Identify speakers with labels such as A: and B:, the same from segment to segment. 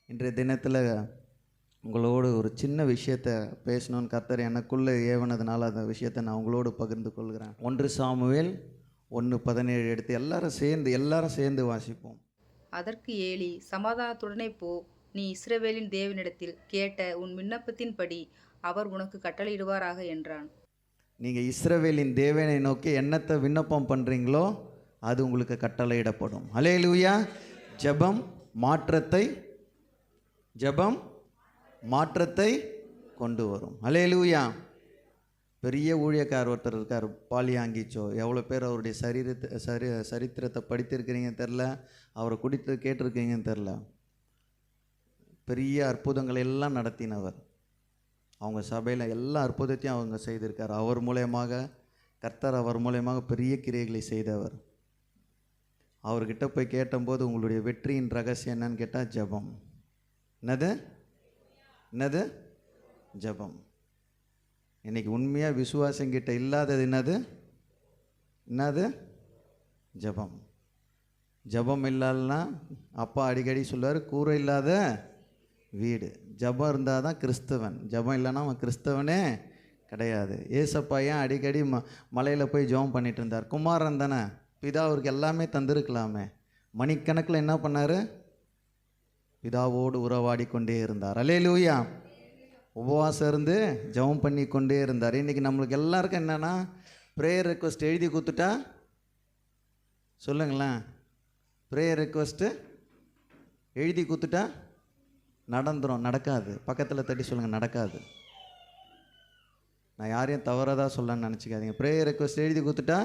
A: இன்றைய தினத்தில் உங்களோடு ஒரு சின்ன விஷயத்தை பேசணும்னு கர்த்தர் எனக்குள்ளே ஏவனதுனால அந்த விஷயத்தை நான் உங்களோடு பகிர்ந்து கொள்கிறேன். 1 சாமுவேல் 1:17 எடுத்து எல்லாரும் சேர்ந்து வாசிப்போம்.
B: அதற்கு ஏலி, சமாதானத்துடனே போ, நீ இஸ்ரவேலின் தேவனிடத்தில் கேட்ட உன் விண்ணப்பத்தின்படி அவர் உனக்கு கட்டளையிடுவாராக என்றான்.
A: நீங்கள் இஸ்ரவேலின் தேவனை நோக்கி என்னத்தை விண்ணப்பம் பண்ணுறீங்களோ அது உங்களுக்கு கட்டளையிடப்படும். அல்லேலூயா. ஜெபம் மாற்றத்தை கொண்டு வரும். அல்லேலூயா. பெரிய ஊழியக்காரர் ஒருத்தர் இருக்கார், பாலியாங்கிச்சோ. எவ்வளோ பேர் அவருடைய சரித்திரத்தை படித்திருக்கிறீங்கன்னு தெரில, அவரை குடித்து கேட்டிருக்கீங்கன்னு தெரில. பெரிய அற்புதங்களை எல்லாம் நடத்தினவர். அவங்க சபையில் எல்லா அற்புதத்தையும் அவங்க செய்திருக்கார். கர்த்தர் அவர் மூலயமாக பெரிய கிரியைகளை செய்தவர். அவர்கிட்ட போய் கேட்டபோது உங்களுடைய வெற்றியின் ரகசியம் என்னன்னு கேட்டால் ஜெபம். என்னது ஜெபம். இன்றைக்கி உண்மையாக விசுவாசங்கிட்ட இல்லாதது என்னது ஜெபம். ஜெபம் இல்லாதனா அப்பா அடிக்கடி சொல்லுவார், கூரை இல்லாத வீடு. ஜெபம் இருந்தால் தான் கிறிஸ்தவன். ஜெபம் இல்லைன்னா அவன் கிறிஸ்தவனே கிடையாது. ஏசப்பா ஏன் அடிக்கடி மலையில் போய் ஜெபம் பண்ணிகிட்டு இருந்தார்? குமாரன் தானே, பிதா அவருக்கு எல்லாமே தந்திருக்கலாமே. மணிக்கணக்கில் என்ன பண்ணார்? பிதாவோடு உறவாடி கொண்டே இருந்தார். அல்லேலூயா. உபவாசம் இருந்து ஜெபம் பண்ணி கொண்டே இருந்தார். இன்றைக்கி நம்மளுக்கு எல்லாருக்கும் என்னென்னா, ப்ரேயர் ரெக்வஸ்ட் எழுதி கொடுத்துட்டா சொல்லுங்களேன், ப்ரேயர் ரெக்வஸ்ட்டு எழுதி கொடுத்துட்டா நடந்துடும். நடக்காது. பக்கத்தில் தட்டி சொல்லுங்கள், நடக்காது. நான் யாரையும் தவறாக சொல்லணும்னு நினச்சிக்காதீங்க. ப்ரேயர் ரெக்வஸ்ட் எழுதி கொடுத்துட்டா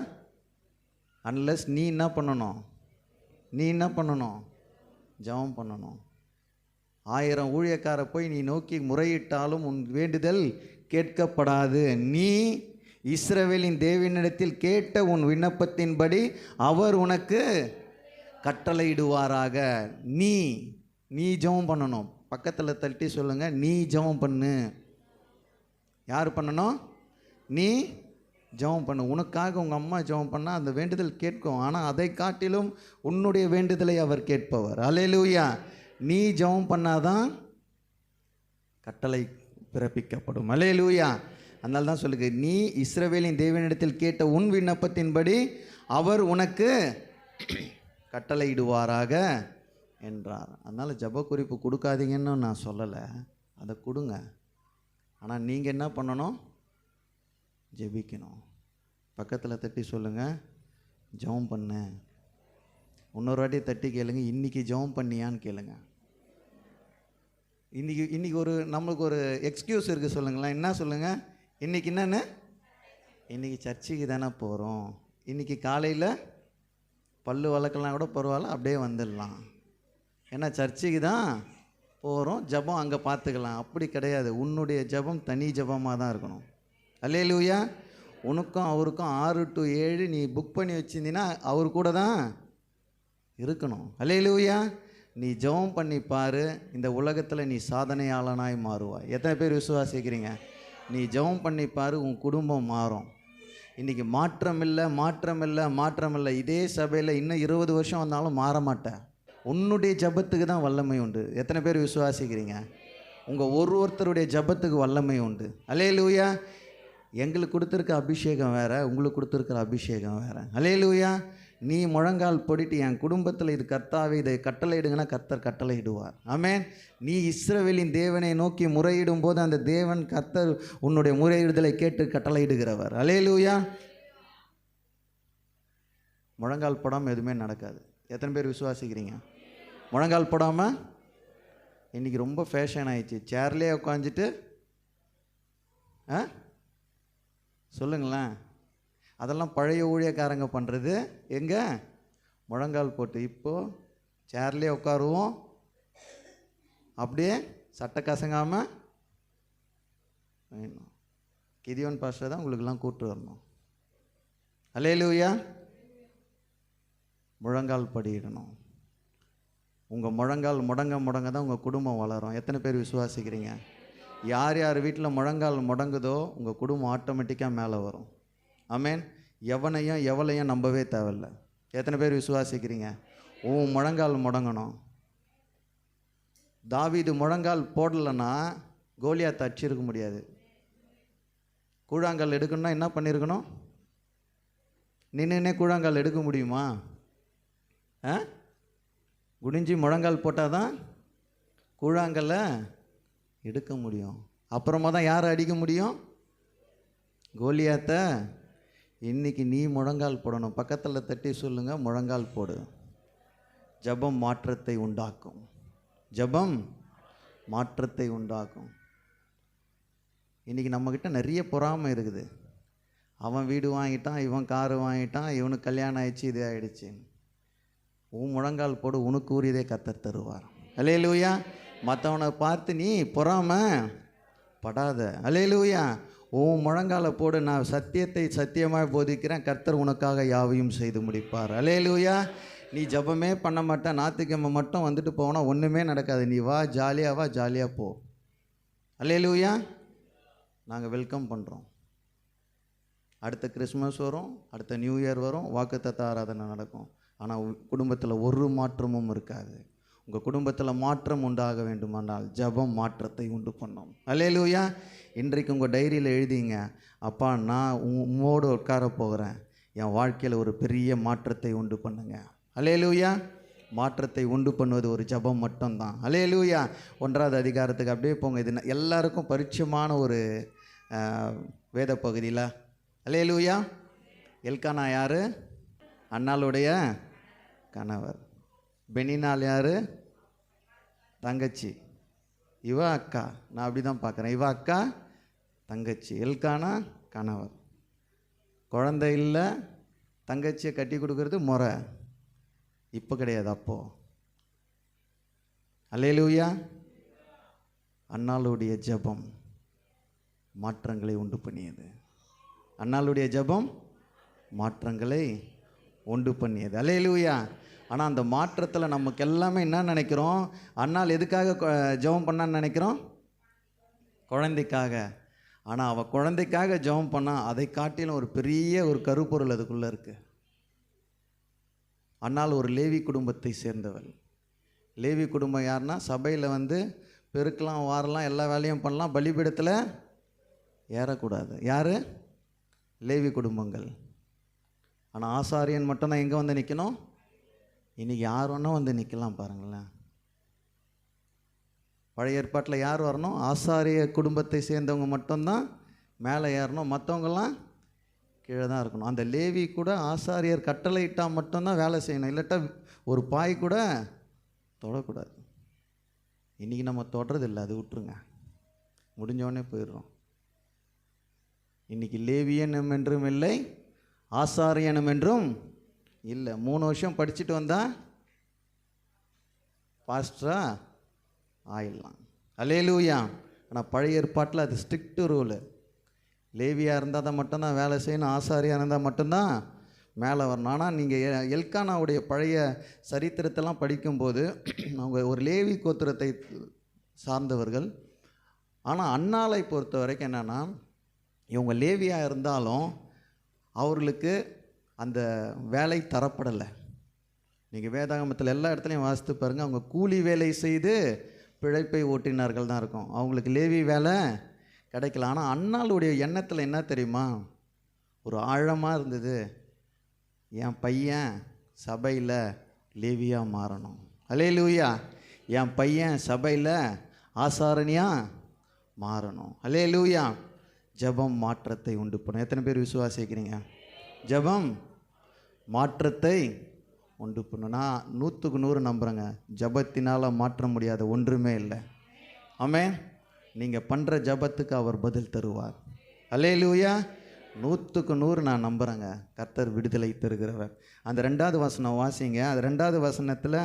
A: அன்லெஸ் நீ என்ன பண்ணணும்? ஜெபம் பண்ணணும். 1000 ஊழியக்காரை போய் நீ நோக்கி முறையிட்டாலும் உன் வேண்டுதல் கேட்கப்படாது. நீ இஸ்ரவேலின் தேவனிடத்தில் கேட்ட உன் விண்ணப்பத்தின்படி அவர் உனக்கு கட்டளையிடுவாராக. நீ ஜெபம் பண்ணணும். பக்கத்தில் தட்டி சொல்லுங்கள், நீ ஜெபம் பண்ணு. யார் பண்ணணும்? நீ ஜெபம் பண்ணு. உனக்காக உங்கள் அம்மா ஜெபம் பண்ணால் அந்த வேண்டுதல் கேட்கும். ஆனால் அதை காட்டிலும் உன்னுடைய வேண்டுதலை அவர் கேட்பவர். அல்லேலூயா. நீ ஜெபம் பண்ணாதான் கட்டளை பிறப்பிக்கப்படும். அல்லேலூயா. அதனால தான் சொல்லுங்க, நீ இஸ்ரவேலின் தேவனிடத்தில் கேட்ட உன் விண்ணப்பத்தின்படி அவர் உனக்கு கட்டளையிடுவாராக என்றார். அதனால் ஜெப குறிப்பு கொடுக்காதீங்கன்னு நான் சொல்லலை, அதை கொடுங்க. ஆனால் நீங்கள் என்ன பண்ணணும்? ஜெபிக்கணும். பக்கத்தில் தட்டி சொல்லுங்கள், ஜெபம் பண்ணு. இன்னொரு வாட்டி தட்டி கேளுங்க, இன்றைக்கி ஜெபம் பண்ணியான்னு கேளுங்க. இன்றைக்கி நம்மளுக்கு ஒரு எக்ஸ்கியூஸ் இருக்குது. சொல்லுங்களேன், என்ன சொல்லுங்கள்? இன்றைக்கி என்னென்னு? இன்றைக்கி சர்ச்சுக்கு தானே போகிறோம். இன்றைக்கி காலையில் பல்லு வளர்க்கலாம் கூட பரவாயில்ல, அப்படியே வந்துடலாம். ஏன்னா சர்ச்சுக்கு தான் போகிறோம், ஜெபம் அங்கே பார்த்துக்கலாம். அப்படி கிடையாது. உன்னுடைய ஜெபம் தனி ஜெபமாக தான் இருக்கணும். அல்லேலூயா. உனக்கும் அவருக்கும் 6 to 7 நீ புக் பண்ணி வச்சிருந்தீங்கன்னா அவர் கூட தான் இருக்கணும். அல்லேலூயா. நீ ஜெபம் பண்ணி பாரு, இந்த உலகத்தில் நீ சாதனையாளனாய் மாறுவாய். எத்தனை பேர் விசுவாசிக்கிறீங்க? நீ ஜெபம் பண்ணி பாரு, உன் குடும்பம் மாறும். இன்றைக்கி மாற்றம் இல்லை. இதே சபையில் இன்னும் 20 வருஷம் வந்தாலும் மாற மாட்டேன். உன்னுடைய ஜெபத்துக்கு தான் வல்லமை உண்டு. எத்தனை பேர் விசுவாசிக்கிறீங்க? உங்கள் ஒருத்தருடைய ஜெபத்துக்கு வல்லமை உண்டு. அல்லேலூயா. எங்களுக்கு கொடுத்துருக்க அபிஷேகம் வேறு, உங்களுக்கு கொடுத்துருக்கிற அபிஷேகம் வேறு. அல்லேலூயா. நீ முழங்கால் போடிட்டு என் குடும்பத்தில் இது கர்த்தாவே இதை கட்டளையிடுங்கன்னா கர்த்தர் கட்டளையிடுவார். ஆமென். நீ இஸ்ரவேலின் தேவனை நோக்கி முறையிடும் போது அந்த தேவன் கர்த்தர் உன்னுடைய முறையிடுதலை கேட்டு கட்டளையிடுகிறவர். அல்லேலூயா. முழங்கால் போடாமல் எதுவுமே நடக்காது. எத்தனை பேர் விசுவாசிக்கிறீங்க? முழங்கால் போடாமல் இன்றைக்கி ரொம்ப ஃபேஷன் ஆயிடுச்சு. சேர்லேயே உட்காந்துட்டு சொல்லுங்களேன், அதெல்லாம் பழைய ஊழியக்காரங்க பண்ணுறது. எங்கே? முழங்கால் போட்டு. இப்போது சேர்லேயே உட்காருவோம், அப்படியே சட்டை கசங்காமல் வேணும். கிதியோன் பாஸ்டர் தான் உங்களுக்கெல்லாம் கூப்பிட்டு வரணும். அல்லேலூயா. முழங்கால் படியிடணும். உங்கள் முழங்கால் முடங்க தான் உங்கள் குடும்பம் வளரும். எத்தனை பேர் விசுவாசிக்கிறீங்க? யார் வீட்டில் முழங்கால் முடங்குதோ உங்கள் குடும்பம் ஆட்டோமேட்டிக்காக மேலே வரும். ஆமென். எவளையும் நம்பவே தேவையில்லை. எத்தனை பேர் விசுவாசிக்கிறீங்க? உன் முழங்கால் முடங்கணும். தாவீது முழங்கால் போடலைன்னா கோலியாத்தை அடிச்சிருக்க முடியாது. கூழாங்கல் எடுக்கணும்னா என்ன பண்ணியிருக்கணும்? நின்றுனே கூழாங்கல் எடுக்க முடியுமா? குனிஞ்சி முழங்கால் போட்டால் தான் கூழாங்கல்ல எடுக்க முடியும். அப்புறமா தான் யாரை அடிக்க முடியும்? கோலியாத்தை. இன்னைக்கு நீ முழங்கால் போடணும். பக்கத்தில் தட்டி சொல்லுங்க, முழங்கால் போடு. ஜெபம் மாற்றத்தை உண்டாக்கும். ஜெபம் மாற்றத்தை உண்டாக்கும். இன்றைக்கி நம்மக்கிட்ட நிறைய பொறாமை இருக்குது. அவன் வீடு வாங்கிட்டான், இவன் காரு வாங்கிட்டான், இவனுக்கு கல்யாணம் ஆயிடுச்சு, இது ஆகிடுச்சு. உன் முழங்கால் போடு, உனக்கு உரியதே கர்த்தர் தருவார். அல்லேலூயா. மற்றவனை பார்த்து நீ பொறாமை படாத. அல்லேலூயா. உன் முழங்காலை போடு, நான் சத்தியத்தை சத்தியமாக போதிக்கிறேன், கர்த்தர் உனக்காக யாவையும் செய்து முடிப்பார். அல்லேலூயா. நீ ஜெபமே பண்ண மாட்டேன், ஞாயிற்றுக்கிழமை மட்டும் வந்துட்டு போனால் ஒன்றுமே நடக்காது. நீ வா, ஜாலியாக வா, ஜாலியாக போ. அல்லேலூயா. நாங்கள் வெல்கம் பண்ணுறோம். அடுத்த கிறிஸ்மஸ் வரும், அடுத்த நியூ இயர் வரும், வாக்குத்தத்த ஆராதனை நடக்கும். ஆனால் குடும்பத்தில் ஒரு மாற்றமும் இருக்காது. உங்கள் குடும்பத்தில் மாற்றம் உண்டாக வேண்டுமானால் ஜெபம் மாற்றத்தை உண்டு பண்ணும். அல்லேலூயா. இன்றைக்கு உங்கள் டைரியில் எழுதிங்க, அப்பா நான் உம்மோடு உட்கார போகிறேன், என் வாழ்க்கையில் ஒரு பெரிய மாற்றத்தை உண்டு பண்ணுங்க. அல்லேலூயா. மாற்றத்தை உண்டு பண்ணுவது ஒரு ஜெபம் மட்டும்தான். அல்லேலூயா. 1வது அதிகாரத்துக்கு அப்படியே போங்க. இது எல்லாருக்கும் பரிச்சயமான ஒரு வேத பகுதியில். அல்லேலூயா. எல்கானா யார்? அன்னாளுடைய கணவர். பெனினால் யார்? தங்கச்சி. இவ அக்கா. நான் அப்படி தான் பார்க்குறேன். இவ அக்கா, தங்கச்சி. எல்கானா கணவர். குழந்தை இல்லை, தங்கச்சியை கட்டி கொடுக்கறது முறை. இப்போ கிடையாது, அப்போது. அல்லேலூயா. அன்னாளுடைய ஜெபம் மாற்றங்களை உண்டு பண்ணியது. அன்னாளுடைய ஜெபம் மாற்றங்களை உண்டு பண்ணியது. அல்லேலூயா. ஆனால் அந்த மாற்றத்தில் நமக்கு எல்லாமே என்ன நினைக்கிறோம்? அன்னாள் எதுக்காக ஜெபம் பண்ணான்னு நினைக்கிறோம்? குழந்தைக்காக. ஆனால் அவள் குழந்தைக்காக ஜெபம் பண்ணால் அதை காட்டிலும் ஒரு பெரிய ஒரு கருப்பொருள் அதுக்குள்ளே இருக்குது. அன்னாள் ஒரு லேவி குடும்பத்தை சேர்ந்தவள். லேவி குடும்பம் யாருன்னா, சபையில் வந்து பெருக்கலாம், வாரலாம், எல்லா வேலையும் பண்ணலாம், பலிபீடத்தில் ஏறக்கூடாது. யார்? லேவி குடும்பங்கள். ஆனால் ஆசாரியன் மட்டும்தான் எங்கே வந்து நிற்கணும்? இன்றைக்கி யார் வேணால் வந்து நிற்கலாம். பாருங்களேன், பழைய ஏற்பாட்டில் யார் வரணும்? ஆசாரிய குடும்பத்தை சேர்ந்தவங்க மட்டும்தான் மேலே ஏறணும், மற்றவங்கெல்லாம் கீழே தான் இருக்கணும். அந்த லேவி கூட ஆசாரியர் கட்டளையிட்டால் மட்டும்தான் வேலை செய்யணும், இல்லாட்டா ஒரு பாய் கூட தொடக்கூடாது. இன்றைக்கி நம்ம தொடுறதில்லை, அது விட்டுருங்க, முடிஞ்சோடனே போயிடுறோம். இன்றைக்கி லேவியனும் என்றும் இல்லை, ஆசாரியனும் என்றும் இல்லை. 3 வருஷம் படிச்சுட்டு வந்தால் பாஸ்டராக ஆயிடலாம். அல்லேலூயா. ஆனால் பழைய ஏற்பாட்டில் அது ஸ்ட்ரிக்ட் ரூலு. லேவியாக இருந்தால் தான் மட்டும்தான் வேலை செய்யணும், ஆசாரியாக இருந்தால் மட்டும்தான் மேலே வரணும். ஆனால் நீங்கள் எல்கானாவுடைய பழைய சரித்திரத்தெல்லாம் படிக்கும்போது அவங்க ஒரு லேவி கோத்திரத்தை சார்ந்தவர்கள். ஆனால் அன்னாளை பொறுத்த வரைக்கும் என்னென்னா, இவங்க லேவியாக இருந்தாலும் அவர்களுக்கு அந்த வேலை தரப்படலை. நீங்கள் வேதாகமத்தில் எல்லா இடத்துலையும் வாசித்து பாருங்கள், அவங்க கூலி வேலை செய்து பிழைப்பை ஓட்டினார்கள் தான் இருக்கும், அவங்களுக்கு லேவி வேலை கிடைக்கல. ஆனால் அன்னாளுடைய எண்ணத்தில் என்ன தெரியுமா, ஒரு ஆழமாக இருந்தது, என் பையன் சபையில் லேவியாக மாறணும். அல்லேலூயா. என் பையன் சபையில் ஆசாரணியாக மாறணும். அல்லேலூயா. ஜெபம் மாற்றத்தை உண்டு பண்ணும். எத்தனை பேர் விசுவாசிக்கிறீங்க? ஜெபம் மாற்றத்தை உண்டு பண்ணும். நான் 100க்கு 100 நம்புகிறேங்க, ஜெபத்தினால் மாற்ற முடியாத ஒன்றுமே இல்லை. ஆமென். நீங்கள் பண்ணுற ஜெபத்துக்கு அவர் பதில் தருவார். அல்லேலூயா. 100க்கு 100 நான் நம்புகிறேங்க, கர்த்தர் விடுதலை தருகிறவர். அந்த 2வது வசனம் வாசிங்க. அது 2வது வசனத்தில்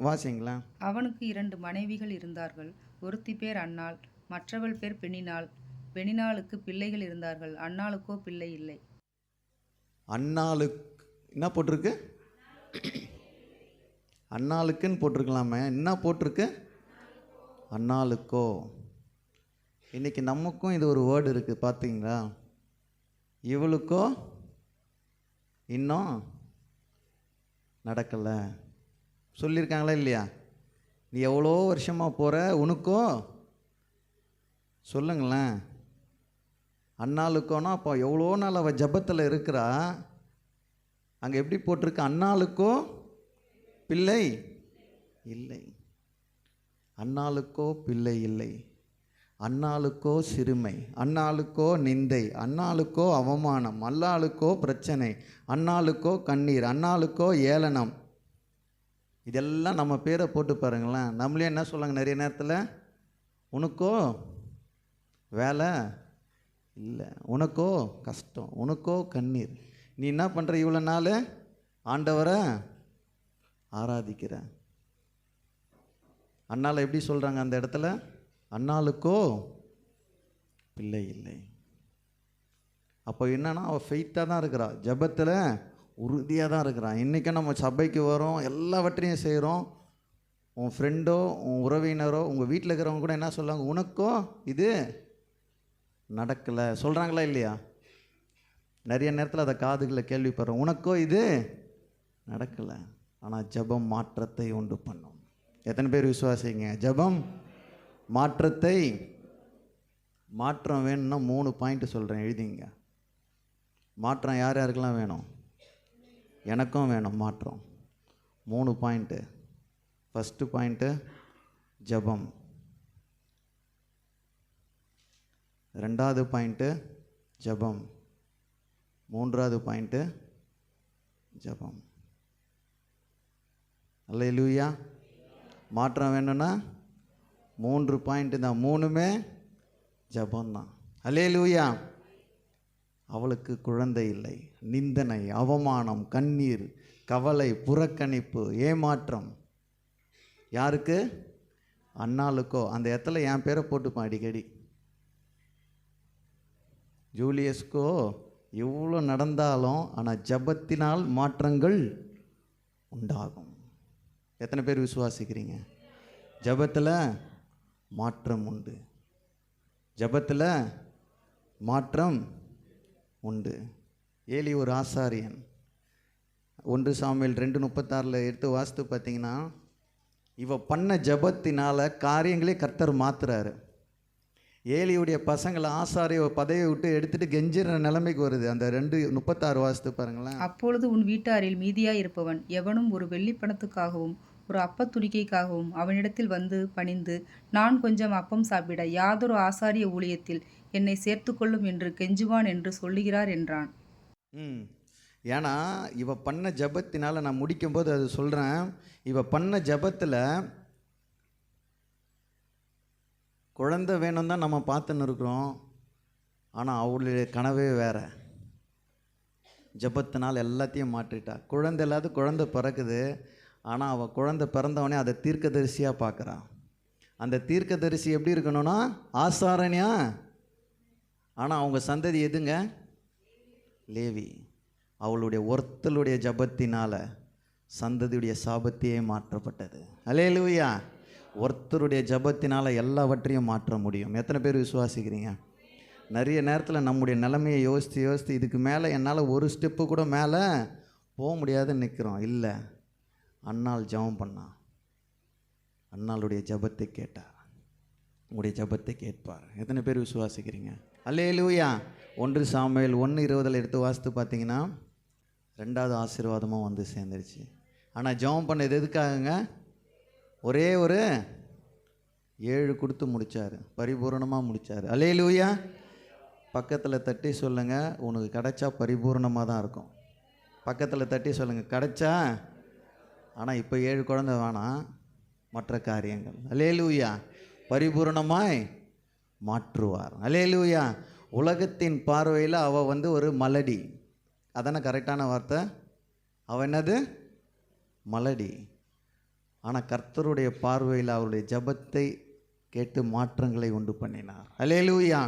A: வாசிங்களா.
B: அவனுக்கு 2 மனைவிகள் இருந்தார்கள். ஒருத்தி பேர் அன்னாள், மற்றவள் பேர் பெனினாள். பெனினாளுக்கு பிள்ளைகள் இருந்தார்கள், அன்னாளுக்கோ பிள்ளை இல்லை.
A: அன்னாளுக்கு என்ன போட்டிருக்கு? அன்னாளுக்குன்னு போட்டிருக்கலாமே, என்ன போட்டிருக்கு? அன்னாளுக்கோ. இன்றைக்கி நமக்கும் இது ஒரு வேர்டு இருக்குது, பார்த்தீங்களா? இவளுக்கோ இன்னும் நடக்கலை சொல்லியிருக்காங்களா இல்லையா? நீ எவ்வளோ வருஷமாக போகிற, உனக்கும் சொல்லுங்களேன். அன்னாளுக்கோனா அப்போ எவ்வளோ நாள் அவள் ஜபத்தில் இருக்கிறா. அங்கே எப்படி போட்டிருக்கு? அன்னாளுக்கோ பிள்ளை இல்லை, அன்னாளுக்கோ பிள்ளை இல்லை, அன்னாளுக்கோ சிறுமை, அன்னாளுக்கோ நிந்தை, அன்னாளுக்கோ அவமானம், அன்னாளுக்கோ பிரச்சனை, அன்னாளுக்கோ கண்ணீர், அன்னாளுக்கோ ஏளனம். இதெல்லாம் நம்ம பேரை போட்டு பாருங்களேன். நம்மளே என்ன சொல்லுவாங்க நிறைய நேரத்தில்? உனக்கோ வேலை இல்லை, உனக்கோ கஷ்டம், உனக்கோ கண்ணீர். நீ என்ன பண்ணுற? இவ்வளோ நாள் ஆண்டவரை ஆராதிக்கிற. அண்ணால எப்படி சொல்கிறாங்க அந்த இடத்துல? அண்ணாளுக்கோ பிள்ளை இல்லை. அப்போ என்னன்னா, அவள் ஃபெய்த்தாக தான் இருக்கிறா, ஜபத்தில் உறுதியாக தான் இருக்கிறான். இன்றைக்கும் நம்ம சபைக்கு வரோம், எல்லாவற்றையும் செய்கிறோம். உன் ஃப்ரெண்டோ உன் உறவினரோ உங்கள் வீட்டில் இருக்கிறவங்க கூட என்ன சொல்லுவாங்க? உனக்கோ இது நடக்கலை சொல்கிறாங்களா இல்லையா? நிறைய நேரத்தில் அதை காதுகளில் கேள்விப்படுறோம். உனக்கோ இது நடக்கலை. ஆனால் ஜபம் மாற்றத்தை உண்டு பண்ணும். எத்தனை பேர் விசுவாசிங்க? ஜபம் மாற்றத்தை. மாற்றம் வேணும்னா 3 பாயிண்ட் சொல்கிறேன், எழுதிங்க. மாற்றம் யார் யாருக்கெல்லாம் வேணும்? எனக்கும் வேணும் மாற்றம். 3 பாயிண்ட்டு. ஃபஸ்ட்டு பாயிண்ட்டு ஜபம், 2வது பாயிண்ட்டு ஜபம், 3வது பாயிண்ட்டு ஜபம். அல்லேலூயா. மாற்றம் வேணும்னா 3 பாயிண்ட்டு தான், 3மே ஜபம்தான். அல்லேலூயா. அவளுக்கு குழந்தை இல்லை, நிந்தனை, அவமானம், கண்ணீர், கவலை, புறக்கணிப்பு, ஏமாற்றம். யாருக்கு? அண்ணாளுக்கோ. அந்த இடத்துல என் பேரை போட்டுப்பான் அடிக்கடி. ஜூலியஸ்கோ எவ்வளோ நடந்தாலும் ஆனால் ஜபத்தினால் மாற்றங்கள் உண்டாகும். எத்தனை பேர் விசுவாசிக்கிறீங்க? ஜபத்தில் மாற்றம் உண்டு, ஜபத்தில் மாற்றம் உண்டு. ஏலி ஒரு ஆசாரியன். 1 சாமுவேல் 2:36 எடுத்து வாசித்து பார்த்தீங்கன்னா, இவ பண்ண ஜபத்தினால காரியங்களே கர்த்தர் மாத்துறாரு. ஏலியுடைய பசங்களை ஆசாரிய பதவியை விட்டு எடுத்துட்டு கெஞ்சிற நிலைமைக்கு வருது. அந்த 2:36 வாசித்து பாருங்களேன்.
B: அப்பொழுது உன் வீட்டாரில் மீதியாய் இருப்பவன் எவனும் ஒரு வெள்ளிப்பணத்துக்காகவும் ஒரு அப்பத்துணிக்கைக்காகவும் அவனிடத்தில் வந்து பணிந்து, நான் கொஞ்சம் அப்பம் சாப்பிட யாதொரு ஆசாரிய ஊழியத்தில் என்னை சேர்த்துக்கொள்ளும் என்று கெஞ்சுவான் என்று சொல்லுகிறார் என்றான்.
A: ஏன்னா இவ பண்ண ஜபத்தினால, நான் முடிக்கும்போது அது சொல்கிறேன், இவ பண்ண ஜபத்தில் குழந்தை வேணும் தான் நம்ம பார்த்துன்னு இருக்கிறோம். ஆனால் அவளுடைய கனவே வேற. ஜபத்தினால் எல்லாத்தையும் மாற்றிட்டா. குழந்தை இல்லாத குழந்தை பிறக்குது. ஆனால் அவள் குழந்தை பிறந்தவொடனே அதை தீர்க்கதரிசியாக பார்க்குறான். அந்த தீர்க்கதரிசி எப்படி இருக்கணும்னா ஆசாரணியா. ஆனால் அவங்க சந்ததி எதுங்க? லேவி. அவளுடைய ஒருத்தலுடைய ஜபத்தினால் சந்ததியுடைய சாபத்தையே மாற்றப்பட்டது. அல்லேலூயா. ஒருத்தருடைய ஜபத்தினால் எல்லாவற்றையும் மாற்ற முடியும். எத்தனை பேர் விசுவாசிக்கிறீங்க? நிறைய நேரத்தில் நம்முடைய நிலைமையை யோசித்து இதுக்கு மேலே என்னால் ஒரு ஸ்டெப்பு கூட மேலே போக முடியாதுன்னு நிற்கிறோம். இல்லை, அன்னாள் ஜபம் பண்ணா, அன்னாளுடைய ஜபத்தை கேட்டார். உங்களுடைய ஜபத்தை கேட்பார். எத்தனை பேர் விசுவாசிக்கிறீங்க? அல்லேலூயா. 1 சாமுவேல் 1:20 எடுத்து வாசித்து பார்த்தீங்கன்னா 2வது ஆசீர்வாதமும் வந்து சேர்ந்துருச்சு. ஆனால் ஜெபம் பண்ணது எதுக்காகங்க? ஒரே ஒரு 7 கொடுத்து முடித்தார், பரிபூர்ணமாக முடித்தார். அல்லேலூயா. பக்கத்தில் தட்டி சொல்லுங்கள், உனக்கு கிடைச்சா பரிபூர்ணமாக தான் இருக்கும். பக்கத்தில் தட்டி சொல்லுங்கள், கிடைச்சா. ஆனால் இப்போ 7 குழந்தை வேணாம், மற்ற காரியங்கள். அல்லேலூயா. பரிபூர்ணமாய் மாற்றுவார். அல்லேலூயா. உலகத்தின் பார்வையில் அவள் வந்து ஒரு மலடி. அதானே கரெக்டான வார்த்தை? அவள் என்னது? மலடி. ஆனால் கர்த்தருடைய பார்வையில் அவருடைய ஜபத்தை கேட்டு மாற்றங்களை உண்டு பண்ணினார். அல்லேலூயா.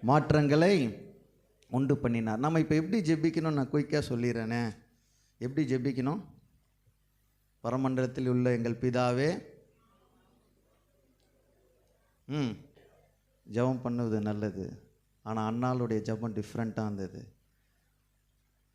A: மாற்றங்களை உண்டு பண்ணினார். நம்ம இப்போ எப்படி ஜெபிக்கணும் நான் குயிக்காக சொல்லிடுறேனே. எப்படி ஜெபிக்கணும்? பரமண்டலத்தில் உள்ள எங்கள் பிதாவே. ஜெபம் பண்ணுவது நல்லது. ஆனால் அன்னாளுடைய ஜெபம் டிஃப்ரெண்ட்டாக இருந்தது.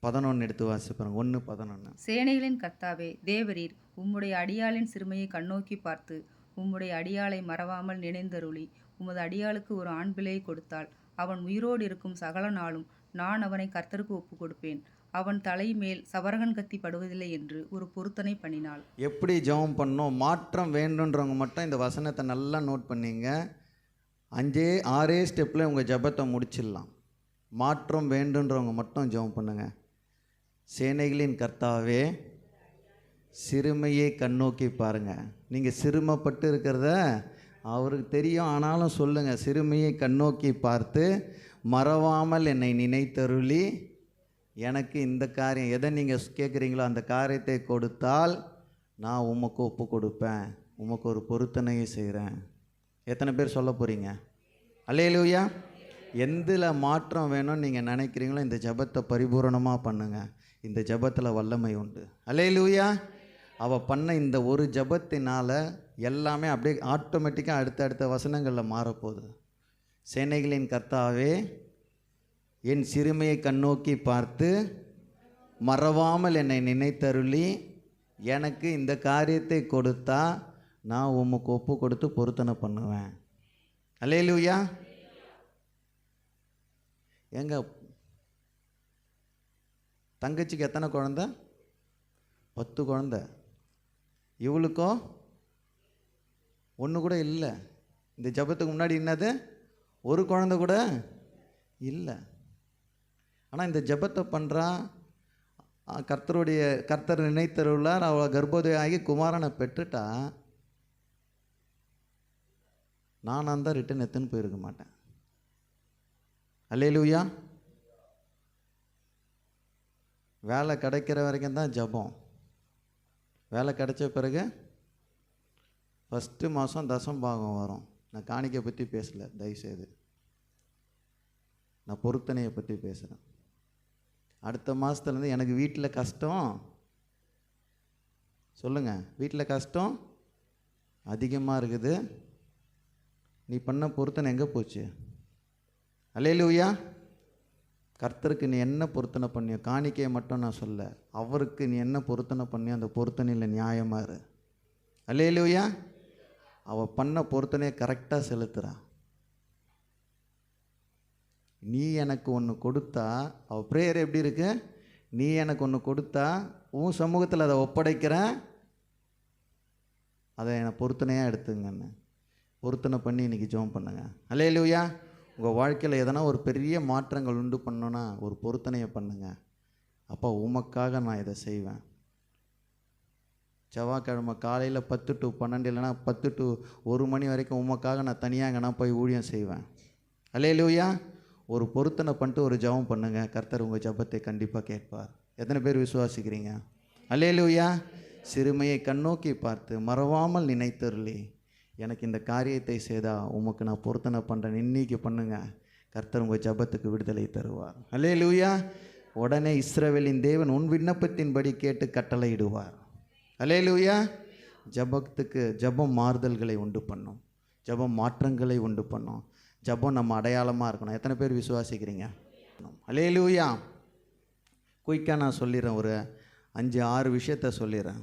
A: 11 எடுத்து வாசிப்பாங்க. 1:11.
B: சேனைகளின் கர்த்தாவே, தேவரீர் உம்முடைய அடியாளின் சிறுமையை கண்ணோக்கி பார்த்து உம்முடைய அடியாளை மறவாமல் நினைந்தருளி உமது அடியாளுக்கு ஒரு ஆண் பிள்ளையை கொடுத்தாள். அவன் உயிரோடு இருக்கும் சகல நாளும் நான் அவனை கர்த்தருக்கு ஒப்புக் கொடுப்பேன். அவன் தலை மேல் சவரகன் கத்தி படுவதில்லை என்று ஒரு பொருத்தனை பண்ணினாள்.
A: எப்படி ஜெபம் பண்ணணும்? மாற்றம் வேண்டுன்றவங்க மட்டும் இந்த வசனத்தை நல்லா நோட் பண்ணிங்க. 6 ஸ்டெப்பில் உங்கள் ஜெபத்தை முடிச்சிடலாம். மாற்றம் வேண்டுன்றவங்க மட்டும் ஜெபம் பண்ணுங்க. சேனைகளின் கர்த்தாவே, சிறுமையை கண்ணோக்கி பாருங்கள். நீங்கள் சிறுமைப்பட்டு இருக்கிறத அவருக்கு தெரியும், ஆனாலும் சொல்லுங்கள். சிறுமையை கண்ணோக்கி பார்த்து மறவாமல் என்னை நினைத்தருளி எனக்கு இந்த காரியம் எதை நீங்கள் கேட்குறீங்களோ அந்த காரியத்தை கொடுத்தால் நான் உமக்கு ஒப்பு கொடுப்பேன், உமக்கு ஒரு பொருத்தனையை செய்கிறேன். எத்தனை பேர் சொல்ல போகிறீங்க? அல்லேலூயா. எந்தில் மாற்றம் வேணும்னு நீங்கள் நினைக்கிறீங்களோ இந்த ஜெபத்தை பரிபூரணமாக பண்ணுங்கள். இந்த ஜெபத்தில் வல்லமை உண்டு. அல்லேலூயா. அவள் பண்ண இந்த ஒரு ஜெபத்தினால் எல்லாமே அப்படியே ஆட்டோமேட்டிக்காக அடுத்தடுத்த வசனங்களில் மாறப்போகுது. சேனைகளின் கர்த்தாவே, என் சிறுமையை கண்ணோக்கி பார்த்து மறவாமல் என்னை நினைத்தருளி எனக்கு இந்த காரியத்தை கொடுத்தா நான் உமக்கு ஒப்பு கொடுத்து பொருத்தனை பண்ணுவேன். அல்லேலூயா. எங்க தங்கச்சிக்கு எத்தனை குழந்தை? 10 குழந்தை. இவளுக்கோ ஒன்று கூட இல்லை. இந்த ஜெபத்துக்கு முன்னாடி என்னது? ஒரு குழந்தை கூட இல்லை. ஆனால் இந்த ஜெபத்தை பண்ணுறா. கர்த்தர் நினைத்தருளார். அவளை கர்ப்போதயம் ஆகி குமாரனை பெற்றுட்டா. நான் அந்த ரிட்டன் எத்துன்னு போயிருக்க மாட்டேன். அல்லேலூயா. வேலை கிடைக்கிற வரைக்கும் தான் ஜெபம். வேலை கிடைச்ச பிறகு ஃபஸ்ட்டு மாதம் தசம் பாகம் வரும். நான் காணிக்கை பற்றி பேசலை, தயவுசெய்து. நான் பொருத்தனையை பற்றி பேசுகிறேன். அடுத்த மாதத்துலேருந்து எனக்கு வீட்டில் கஷ்டம். சொல்லுங்கள், வீட்டில் கஷ்டம் அதிகமாக இருக்குது. நீ பண்ண பொருத்தனை எங்கே போச்சு? அல்லேலூயா. கர்த்தருக்கு நீ என்ன பொருத்தனை பண்ணியோ, காணிக்கையை மட்டும் நான் சொல்ல, அவருக்கு நீ என்ன பொருத்தனை பண்ணியோ அந்த பொருத்தனையில் நியாயமாக இரு. அல்லேலூயா. அவள் பண்ண பொருத்தனையை கரெக்டாக செலுத்துகிறா. நீ எனக்கு ஒன்று கொடுத்தா, அவள் ப்ரேயர் எப்படி இருக்கு? நீ எனக்கு ஒன்று கொடுத்தா உன் சமூகத்தில் அதை ஒப்படைக்கிறேன், அதை என்னை பொருத்தனையாக எடுத்துங்கன்னு பொருத்தனை பண்ணி இன்றைக்கி ஜெபம் பண்ணுங்க. அல்லேலூயா. உங்கள் வாழ்க்கையில் எதனா ஒரு பெரிய மாற்றங்கள் உண்டு பண்ணோன்னா ஒரு பொருத்தனையை பண்ணுங்க. அப்போ உமக்காக நான் இதை செய்வேன். செவ்வாய்க்கிழமை காலையில் 10 to 12 இல்லைனா 10 to 1 மணி வரைக்கும் உமக்காக நான் தனியாக நான் போய் ஊழியம் செய்வேன். அல்லேலூயா. ஒரு பொருத்தனை பண்ணிட்டு ஒரு ஜெபம் பண்ணுங்க. கர்த்தர் உங்கள் ஜெபத்தை கண்டிப்பாக கேட்பார். எத்தனை பேர் விசுவாசிக்கிறீங்க? அல்லேலூயா. சிறுமையை கண்ணோக்கி பார்த்து மறவாமல் நினைத்தருளி எனக்கு இந்த காரியத்தை செய்தால் உமக்கு நான் பொருத்தனை பண்ணுறேன். இன்னைக்கு பண்ணுங்க. கர்த்தர் உங்கள் ஜெபத்துக்கு விடுதலை தருவார். அல்லேலூயா. உடனே இஸ்ரவேலின் தேவன் உன் விண்ணப்பத்தின்படி கேட்டு கட்டளையிடுவார். அல்லேலூயா. ஜெபம் மாறுதல்களை உண்டு பண்ணும். ஜெபம் மாற்றங்களை உண்டு பண்ணும். ஜெபம் நம்ம அடையாளமாக இருக்கணும். எத்தனை பேர் விசுவாசிக்கிறீங்க? அல்லேலூயா. குயிக்காக நான் சொல்லிடுறேன். ஒரு 5-6 விஷயத்தை சொல்லிடுறேன்.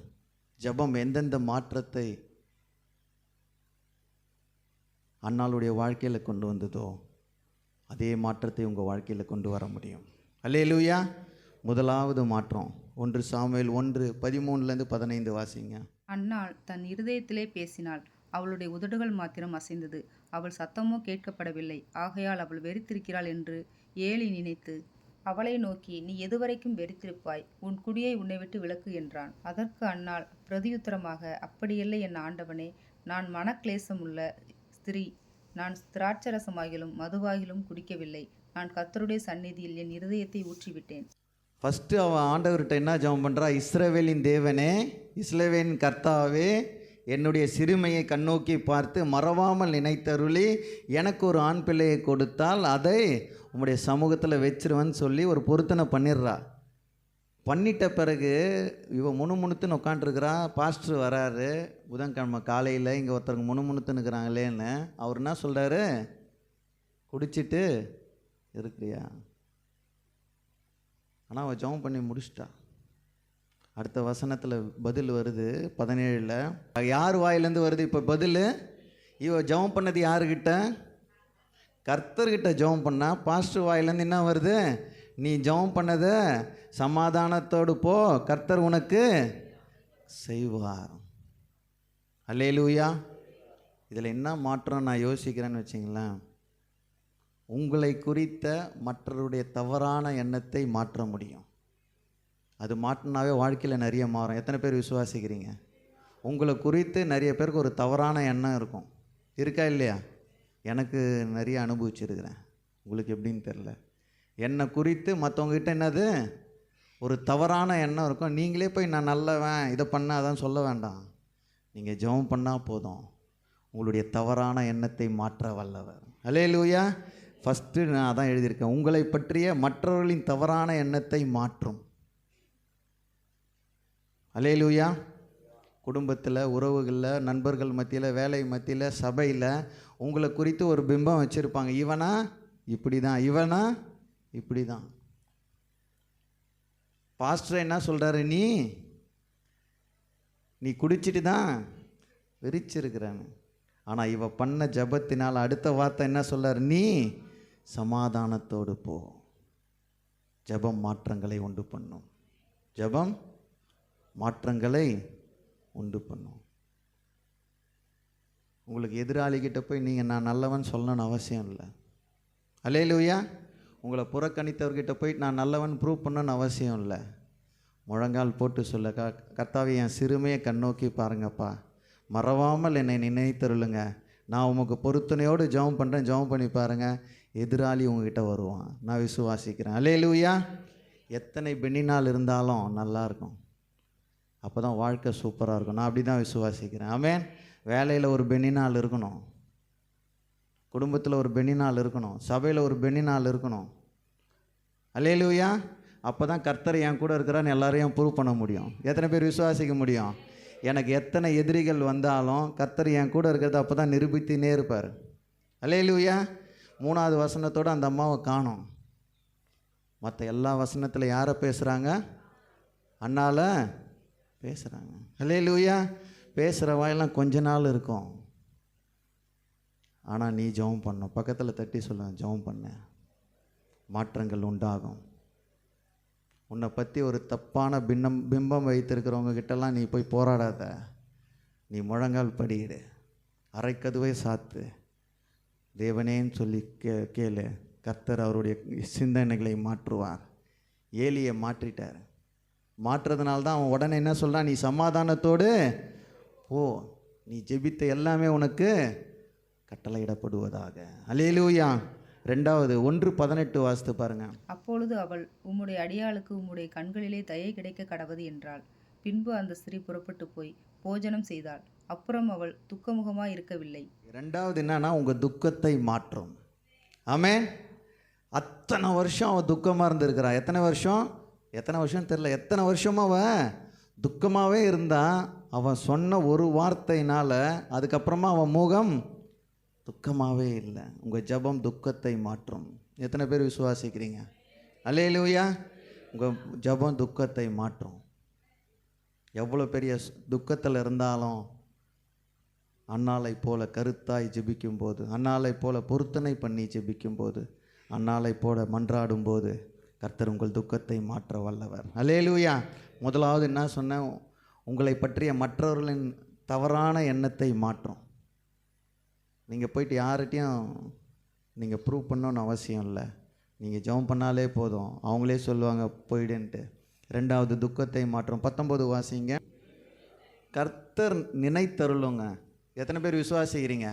A: ஜெபம் எந்தெந்த மாற்றத்தை அன்னாளுடைய வாழ்க்கையில் கொண்டு வந்ததோ அதே மாற்றத்தை உங்கள் வாழ்க்கையில் கொண்டு வர முடியும். அல்லேலூயா. முதலாவது மாற்றம் 1 சாமுவேல் 1:13-15 வாசிங்க.
B: அன்னாள் தன் இருதயத்திலே பேசினாள், அவளுடைய உதடுகள் மாத்திரம் அசைந்தது, அவள் சத்தமோ கேட்கப்படவில்லை. ஆகையால் அவள் வெறித்திருக்கிறாள் என்று ஏலி நினைத்து அவளை நோக்கி, நீ எதுவரைக்கும் வெறித்திருப்பாய்? உன் குடியை உன்னை விட்டு விலக்கு என்றான். அதற்கு அன்னாள் பிரதியுத்தரமாக, அப்படியில்லை என் ஆண்டவனே, நான் மனக்லேசமுள்ள ஸ்திரீ. நான் திராட்சரசமாகிலும் மதுவாகிலும் குடிக்கவில்லை. நான் கர்த்தருடைய சந்நிதியில் என் இருதயத்தை ஊற்றிவிட்டேன்.
A: ஃபஸ்ட்டு அவன் ஆண்டவர்கிட்ட என்ன ஜெபம் பண்ணுறா? இஸ்ரவேலின் தேவனே, இஸ்ரவேலின் கர்த்தாவே, என்னுடைய சிறுமையை கண்ணோக்கி பார்த்து மறவாமல் நினைத்தருளி எனக்கு ஒரு ஆண் பிள்ளையை கொடுத்தால் அதை உம்முடைய சமூகத்தில் வச்சிருவேன்னு சொல்லி ஒரு பொருத்தனை பண்ணிடுறா. பண்ணிட்ட பிறகு இவன் முணுமுணுத்துன்னு உட்காண்ட்ருக்கிறா. பாஸ்டர் வராரு புதன்கிழமை காலையில். இங்கே ஒருத்தருக்கு முணுமுணுத்துன்னு இருக்கிறாங்களேன்னு அவர் என்ன சொல்கிறாரு? குடிச்சிட்டு இருக்கிறியா? ஆனால் அவள் ஜெபம் பண்ணி முடிச்சிட்டா. அடுத்த வசனத்தில் பதில் வருது 17. யார் வாயிலேருந்து வருது இப்போ பதில்? இவ ஜெபம் பண்ணது யாருக்கிட்ட? கர்த்தர்கிட்ட ஜெபம் பண்ணா பாஸ்டர் வாயிலேருந்து என்ன வருது? நீ ஜெபம் பண்ணதை சமாதானத்தோடு போ, கர்த்தர் உனக்கு செய்வார். அல்லேலூயா. இதில் என்ன மாற்றம் நான் யோசிக்கிறேன்னு வச்சிங்களேன், உங்களை குறித்த மற்றவருடைய தவறான எண்ணத்தை மாற்ற முடியும். அது மாற்றினாவே வாழ்க்கையில் நிறைய மாறும். எத்தனை பேர் விசுவாசிக்கிறீங்க? உங்களை குறித்து நிறைய பேருக்கு ஒரு தவறான எண்ணம் இருக்கும், இருக்கா இல்லையா? எனக்கு நிறைய அனுபவிச்சிருக்கிறேன், உங்களுக்கு எப்படின்னு தெரில. என்னை குறித்து மற்றவங்ககிட்ட என்னது ஒரு தவறான எண்ணம் இருக்கும். நீங்களே போய் நான் நல்லவன் இதை பண்ண அதான் சொல்ல வேண்டாம். நீங்கள் ஜெபம் பண்ணால் போதும், உங்களுடைய தவறான எண்ணத்தை மாற்ற வல்லவர். அல்லேலூயா. ஃபஸ்ட்டு நான் அதான் எழுதியிருக்கேன், உங்களை பற்றிய மற்றவர்களின் தவறான எண்ணத்தை மாற்றும். அல்லேலூயா. குடும்பத்தில், உறவுகளில், நண்பர்கள் மத்தியில், வேலை மத்தியில், சபையில் உங்களை குறித்து ஒரு பிம்பம் வச்சுருப்பாங்க. இவனா இப்படி தான், இவனா இப்படி தான். பாஸ்டர் என்ன சொல்கிறாரு? நீ குடிச்சிட்டு தான் வெறிச்சிருக்கிறான்னு. ஆனால் இவ பண்ண ஜபத்தினால் அடுத்த வார்த்தை என்ன சொல்கிறார்? நீ சமாதானத்தோடு போ. ஜபம் மாற்றங்களை உண்டு பண்ணும். ஜபம் மாற்றங்களை உண்டு பண்ணும். உங்களுக்கு எதிராளிகிட்ட போய் நீங்கள் நான் நல்லவன் சொல்லணும்னு அவசியம் இல்லை. அல்லேலூயா. உங்களை புறக்கணித்தவர்கிட்ட போய் நான் நல்லவன் ப்ரூவ் பண்ணணும்னு அவசியம் இல்லை. முழங்கால் போட்டு சொல்ல, கர்த்தாவே என் சிறுமையை கண்ணோக்கி பாருங்கப்பா, மறவாமல் என்னை நினைத்தருளுங்க, நான் உமக்கு பொருத்தனையோடு ஜெபம் பண்ணுறேன், ஜெபம் பண்ணி பாருங்கள், எதிராளி உங்ககிட்ட வருவான். நான் விசுவாசிக்கிறேன். அல்லேலூயா. எத்தனை பெண்ணினால் இருந்தாலும் நல்லாயிருக்கும், அப்போ தான் வாழ்க்கை சூப்பராக இருக்கும். நான் அப்படி தான் விசுவாசிக்கிறேன். ஆமென். வேலையில் ஒரு பெண்ணினால் இருக்கணும், குடும்பத்தில் ஒரு பெண்ணினால் இருக்கணும், சபையில் ஒரு பெண்ணினால் இருக்கணும். அல்லேலூயா. அப்போ தான் கர்த்தர் என் கூட இருக்கிறான்னு எல்லாரையும் ப்ரூவ் பண்ண முடியும். எத்தனை பேர் விசுவாசிக்க முடியும்? எனக்கு எத்தனை எதிரிகள் வந்தாலும் கர்த்தர் என் கூட இருக்கிறது அப்போ தான் நிரூபித்துனே இருப்பார். அல்லேலூயா. 3வது வசனத்தோடு அந்த அம்மாவை காணோம். மற்ற எல்லா வசனத்தில் யாரை பேசுகிறாங்க? அண்ணால பேசுகிறாங்க. அல்லேலூயா. பேசுகிற வாயெல்லாம் கொஞ்ச நாள் இருக்கும், ஆனால் நீ ஜெபம் பண்ணணும். பக்கத்தில் தட்டி சொல்லுவேன், ஜெபம் பண்ண, மாற்றங்கள் உண்டாகும். உன்னை பற்றி ஒரு தப்பான பிம்பம் வைத்திருக்கிறவங்க கிட்டலாம் நீ போய் போராடாத. நீ முழங்கால் படியிடு, அரைக்கதுவை சாத்து, தேவனேன்னு சொல்லி கேளு. கர்த்தர் அவருடைய சிந்தனைகளை மாற்றுவார். ஏலியை மாற்றிட்டார். மாற்றுறதுனால்தான் அவன் உடனே என்ன சொல்கிறான்? நீ சமாதானத்தோடு போ, நீ ஜெபித்த எல்லாமே உனக்கு கட்டளையிடப்படுவதாக. அல்லேலூயா. 2வது 1:18 வாசித்து பாருங்க.
B: அப்பொழுது அவள், உம்முடைய அடியாளுக்கு உம்முடைய கண்களிலே தயை கிடைக்க கடவது என்றாள். பின்பு அந்த ஸ்திரீ புறப்பட்டு போய் போஜனம் செய்தாள். அப்புறம் அவள் துக்கமுகமாக இருக்கவில்லை.
A: 2வது என்னன்னா, உங்கள் துக்கத்தை மாற்றும். ஆமென். அத்தனை வருஷம் அவள் துக்கமாக இருந்திருக்கிறா. எத்தனை வருஷம் தெரியல, எத்தனை வருஷமாக அவன் துக்கமாகவே இருந்தான். அவன் சொன்ன ஒரு வார்த்தையினால் அதுக்கப்புறமா அவன் முகம் துக்கமாகவே இல்லை. உங்கள் ஜெபம் துக்கத்தை மாற்றும். எத்தனை பேர் விசுவாசிக்கிறீங்க? அல்லேலூயா. உங்கள் ஜெபம் துக்கத்தை மாற்றும். எவ்வளோ பெரிய துக்கத்தில் இருந்தாலும் அன்னாளை போல கருத்தாய் ஜெபிக்கும்போது, அன்னாளை போல பொருத்தனை பண்ணி ஜெபிக்கும்போது, அன்னாளை போல மன்றாடும்போது கர்த்தர் உங்கள் துக்கத்தை மாற்ற வல்லவர். அல்லேலூயா. முதலாவது என்ன சொன்னேன்? உங்களை பற்றிய மற்றவர்களின் தவறான எண்ணத்தை மாற்றும். நீங்கள் போயிட்டு யார்கிட்டையும் நீங்கள் ப்ரூவ் பண்ணணுன்னு அவசியம் இல்லை. நீங்கள் ஜெபம் பண்ணாலே போதும், அவங்களே சொல்லுவாங்க போயிடுன்ட்டு. 2வது துக்கத்தை மாற்றும். 19 வாசிங்க. கர்த்தர் நினைத்தருளுங்க. எத்தனை பேர் விசுவாசிக்கிறீங்க?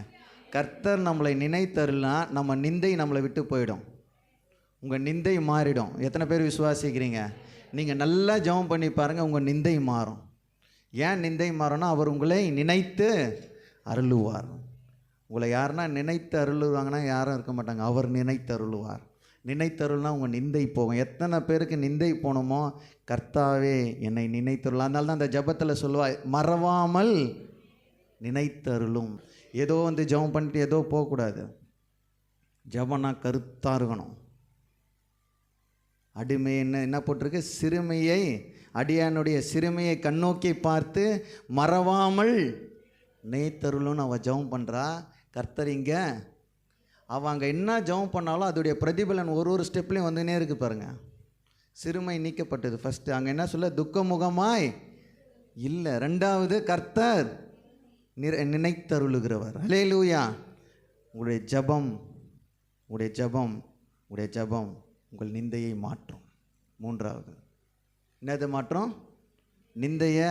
A: கர்த்தர் நம்மளை நினைத்தருள்னா நம்ம நிந்தை நம்மளை விட்டு போயிடும், உங்கள் நிந்தை மாறிடும். எத்தனை பேர் விசுவாசிக்கிறீங்க? நீங்கள் நல்லா ஜெபம் பண்ணி பாருங்கள், உங்கள் நிந்தை மாறும். ஏன் நிந்தை மாறும்னா, அவர் உங்களை நினைத்து அருளுவார். உங்களை யாருன்னா நினைத்து அருளுவாங்கன்னா யாரும் இருக்க மாட்டாங்க, அவர் நினைத்து அருளுவார். நினைத்தருள்னா உங்கள் நிந்தை போகும். எத்தனை பேருக்கு நிந்தை போகணுமோ, கர்த்தாவே என்னை நினைத்தருள். அதனால தான் அந்த ஜெபத்தில் சொல்லுவாய், மறவாமல் நினைத்தருளும். ஏதோ ஜெபம் பண்ணிட்டு ஏதோ போகக்கூடாது. ஜெபம்னா கருத்தாக இருக்கணும். அடிமை என்ன போட்டிருக்கு? சிறுமையை அடியானுடைய சிறுமையை கண்ணோக்கி பார்த்து மறவாமல் நினைத்தருளும்னு அவள் ஜெபம் பண்ணுறா. கர்த்தர் இங்கே அவள் அங்கே என்ன ஜெபம் பண்ணாலும் அதோடைய பிரதிபலன் ஒரு ஒரு ஸ்டெப்லேயும் வந்துனே இருக்குது பாருங்கள். சிறுமை நீக்கப்பட்டது ஃபஸ்ட்டு. அங்கே என்ன சொல்ல, துக்கமுகமாய் இல்லை. ரெண்டாவது, கர்த்தர் நினைத்தருளுகிறவர். அல்லேலூயா. உங்களுடைய ஜெபம் உங்கள் நிந்தையை மாற்றும். மூன்றாவது என்னது மாற்றும்? நிந்தையை.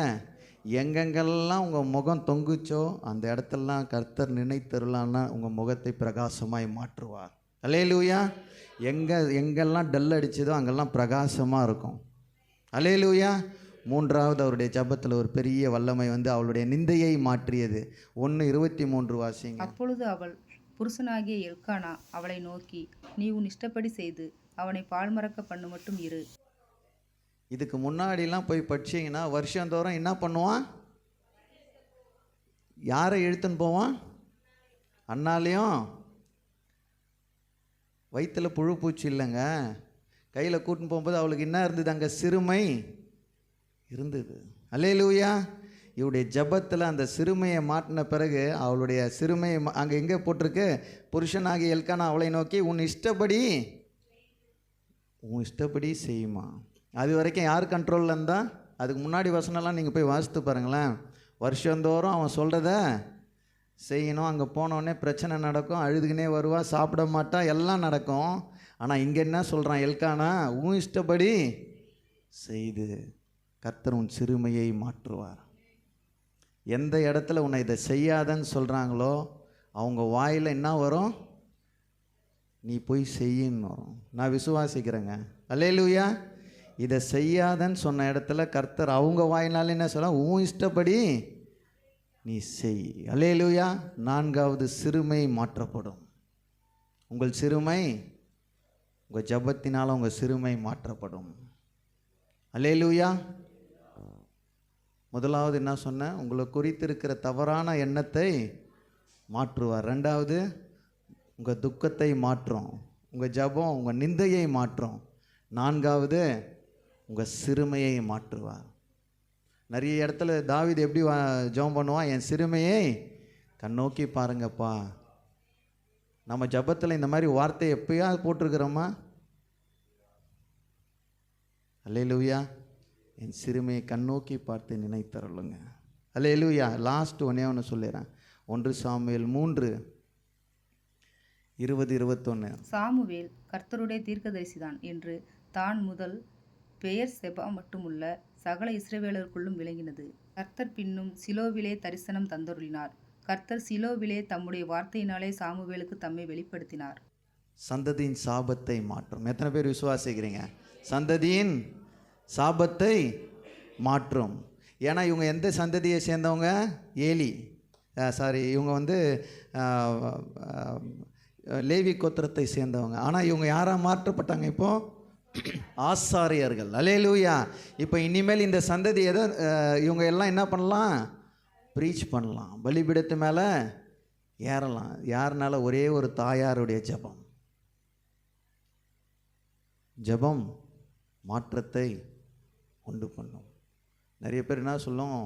A: எங்கெங்கெல்லாம் உங்கள் முகம் தொங்குச்சோ அந்த இடத்தெல்லாம் கர்த்தர் நினைத்தருளான்னா உங்கள் முகத்தை பிரகாசமாய் மாற்றுவார். அல்லேலூயா. எங்கெல்லாம் டல் அடிச்சதோ அங்கெல்லாம் பிரகாசமாக இருக்கும். அல்லேலூயா. மூன்றாவது, அவருடைய ஜெபத்தில் ஒரு பெரிய வல்லமை வந்து அவளுடைய நிந்தையை மாற்றியது. 1:23 வாசிங்க.
B: அப்பொழுது அவள் புருஷனாகிய எல்கானா அவளை நோக்கி, நீ உன் இஷ்டப்படி செய்து அவனை பால்மறக்க பண்ணு மட்டும் இரு.
A: இதுக்கு முன்னாடிலாம் போய் படிச்சிங்கன்னா வருஷந்தோறும் என்ன பண்ணுவான்? யாரை இழுத்துன்னு போவான்? அண்ணாலையும் வயிற்றில் புழு பூச்சி இல்லைங்க, கையில் கூட்டின்னு போகும்போது அவளுக்கு என்ன இருந்தது? அங்கே சிறுமை இருந்தது. அல்லேலூயா. இவருடைய ஜெபத்தில் அந்த சிறுமையை மாட்டின பிறகு அவளுடைய சிறுமையை அங்கே எங்கே போட்டிருக்கு? புருஷனாகிய எல்கானா அவளை நோக்கி உன் இஷ்டப்படி செய்யுமா. அது வரைக்கும் யார் கண்ட்ரோலில் இருந்தால்? அதுக்கு முன்னாடி வசனம்லாம் நீங்கள் போய் வாசித்து பாருங்களேன். வருஷந்தோறும் அவன் சொல்கிறத செய்யணும். அங்கே போனோடனே பிரச்சனை நடக்கும், அழுதுகினே வருவா, சாப்பிட மாட்டா, எல்லாம் நடக்கும். ஆனால் இங்கே என்ன சொல்கிறான் எல்கானா? உன் இஷ்டப்படி செய்து கர்த்தர் உன் சிறுமையை மாற்றுவார். எந்த இடத்துல உன்னை இதை செய்யாதன்னு சொல்கிறாங்களோ அவங்க வாயில் என்ன வரும்? நீ போய் செய்யின்னு வரும். நான் விசுவாசிக்கிறேங்க. அல்லேலூயா. இதை செய்யாதன்னு சொன்ன இடத்துல கர்த்தர் அவங்க வாயினால என்ன சொல்ல? உன் இஷ்டப்படி நீ செய். அல்லேலூயா. நான்காவது, சிறுமை மாற்றப்படும். உங்கள் சிறுமை, உங்கள் ஜெபத்தினால் உங்கள் சிறுமை மாற்றப்படும். அல்லேலூயா. முதலாவது என்ன சொன்னேன்? உங்களை குறித்து இருக்கிற தவறான எண்ணத்தை மாற்றுவார். ரெண்டாவது, உங்கள் துக்கத்தை மாற்றும். உங்கள் ஜெபம் உங்கள் நிந்தையை மாற்றும். நான்காவது, உங்கள் சிறுமையை மாற்றுவார். நிறைய இடத்துல தாவீது எப்படி ஜெபம் பண்ணுவான்? என் சிறுமையை கண்ணோக்கி பாருங்கப்பா. நம்ம ஜெபத்தில் இந்த மாதிரி வார்த்தை எப்பயாவது போட்டிருக்கிறோமா? அல்லேலூயா. என் சிறுமையை கண்ணோக்கி பார்த்து நினைத்தருளுங்க. அல்லேலூயா. லாஸ்ட் ஒன்று சொல்லிடுறேன். 1 சாமுவேல் 3:20-21.
B: சாமுவேல் கர்த்தருடைய தீர்க்கதரிசிதான் என்று தான் முதல் பெயர் செபா மட்டுமுள்ள சகல இஸ்ரவேலருக்குள்ளும் விளங்கினது. கர்த்தர் பின்னும் சிலோவிலே தரிசனம் தந்தருளினார். கர்த்தர் சிலோவிலே தம்முடைய வார்த்தையினாலே சாமுவேலுக்கு தம்மை வெளிப்படுத்தினார்.
A: சந்ததியின் சாபத்தை மாற்றும். எத்தனை பேர் விசுவாசிக்கிறீங்க? சந்ததியின் சாபத்தை மாற்றும். ஏன்னா இவங்க எந்த சந்ததியை சேர்ந்தவங்க? இவங்க வந்து லேவி கோத்திரத்தை சேர்ந்தவங்க. ஆனால் இவங்க யாராக மாற்றப்பட்டாங்க? இப்போது ஆசாரியர்கள். அல்லேலூயா. இப்போ இனிமேல் இந்த சந்ததி இவங்க எல்லாம் என்ன பண்ணலாம்? ப்ரீச் பண்ணலாம், பலிபீடத்து மேலே ஏறலாம். யாருனால? ஒரே ஒரு தாயாருடைய ஜெபம் மாற்றத்தை உண்டு பண்ணும். நிறைய பேர் என்ன சொல்லும்?